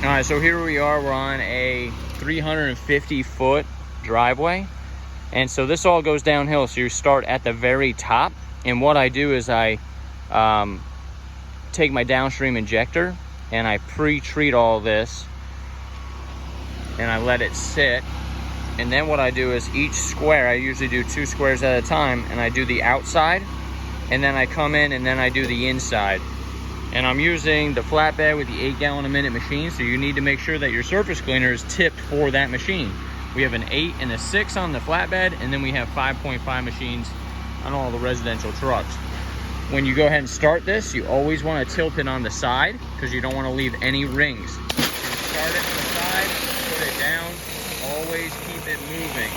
All right, so here we are. We're on a 350-foot driveway. And so this all goes downhill. So you start at the very top. And what I do is I take my downstream injector and I pre-treat all this and I let it sit. And then what I do is each square, I usually do 2 squares at a time, and I do the outside, and then I come in and then I do the inside. And I'm using the flatbed with the 8-gallon-a-minute machine, so you need to make sure that your surface cleaner is tipped for that machine. We have an 8 and a 6 on the flatbed, and then we have 5.5 machines on all the residential trucks. When you go ahead and start this, you always want to tilt it on the side because you don't want to leave any rings. You start it on the side, put it down, always keep it moving.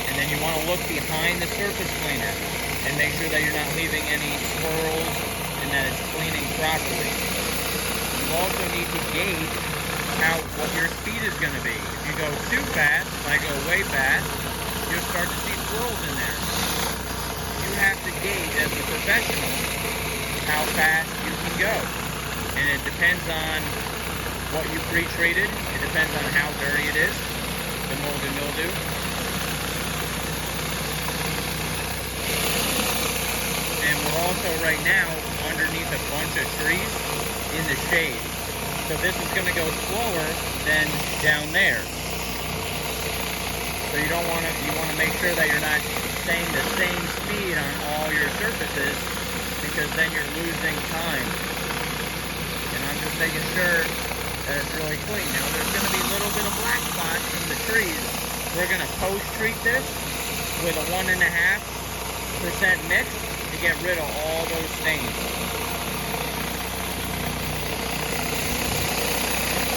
And then you want to look behind the surface cleaner and make sure that you're not leaving any swirls and that it's cleaning properly. You also need to gauge what your speed is going to be. If you go too fast, like I go way fast, you'll start to see swirls in there. You have to gauge as a professional how fast you can go. And it depends on what you pre-treated. It depends on how dirty it is, the mold and mildew. And we're also right now underneath a bunch of trees in the shade. So this is going to go slower than down there. So you want to make sure that you're not staying the same speed on all your surfaces, because then you're losing time. And I'm just making sure that it's really clean. Now there's going to be a little bit of black spots in the trees. We're going to post-treat this with a 1.5% mix to get rid of all those stains.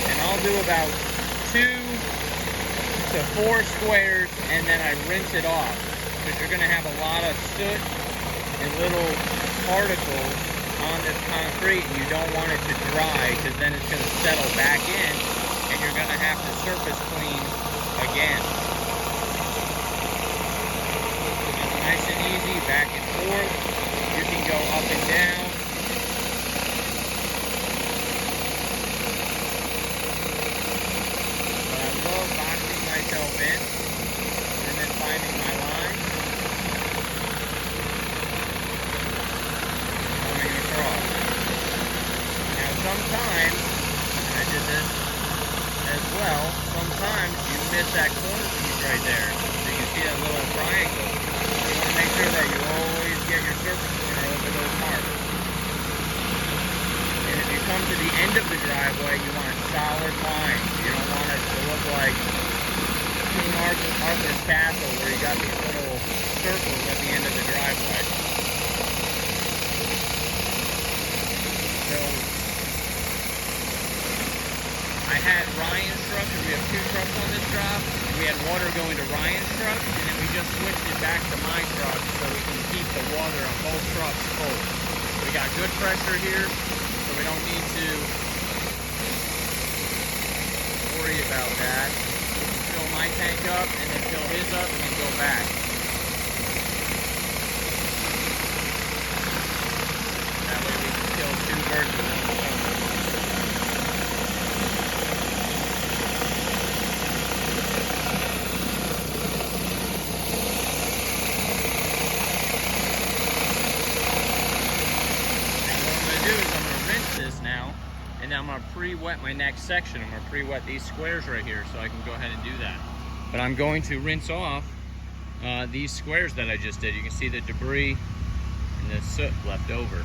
And I'll do about 2 to 4 squares, and then I rinse it off, because you're going to have a lot of soot and little particles on this concrete, and you don't want it to dry, because then it's going to settle back in and you're going to have to surface clean again. It's nice and easy, back and forth. You can go up and down. But I love boxing myself in and then finding my line. Sometimes, and I did this as well, sometimes you miss that corner piece right there. So you can see that little triangle. You want to make sure that you always get your surface cleaner over those marks. And if you come to the end of the driveway, you want a solid line. You don't want it to look like King Arthur's castle, where you got these little circles at the end of the driveway. So I had Ryan's truck, because we have 2 trucks on this job. We had water going to Ryan's truck, and then we just switched it back to my truck so we can keep the water on both trucks full. We got good pressure here, so we don't need to worry about that. We can fill my tank up, and then fill his up, and then go back. That way we can kill 2 birds with 1 stone. Now, and I'm going to pre-wet my next section. I'm going to pre-wet these squares right here so I can go ahead and do that. But I'm going to rinse off these squares that I just did. You can see the debris and the soot left over.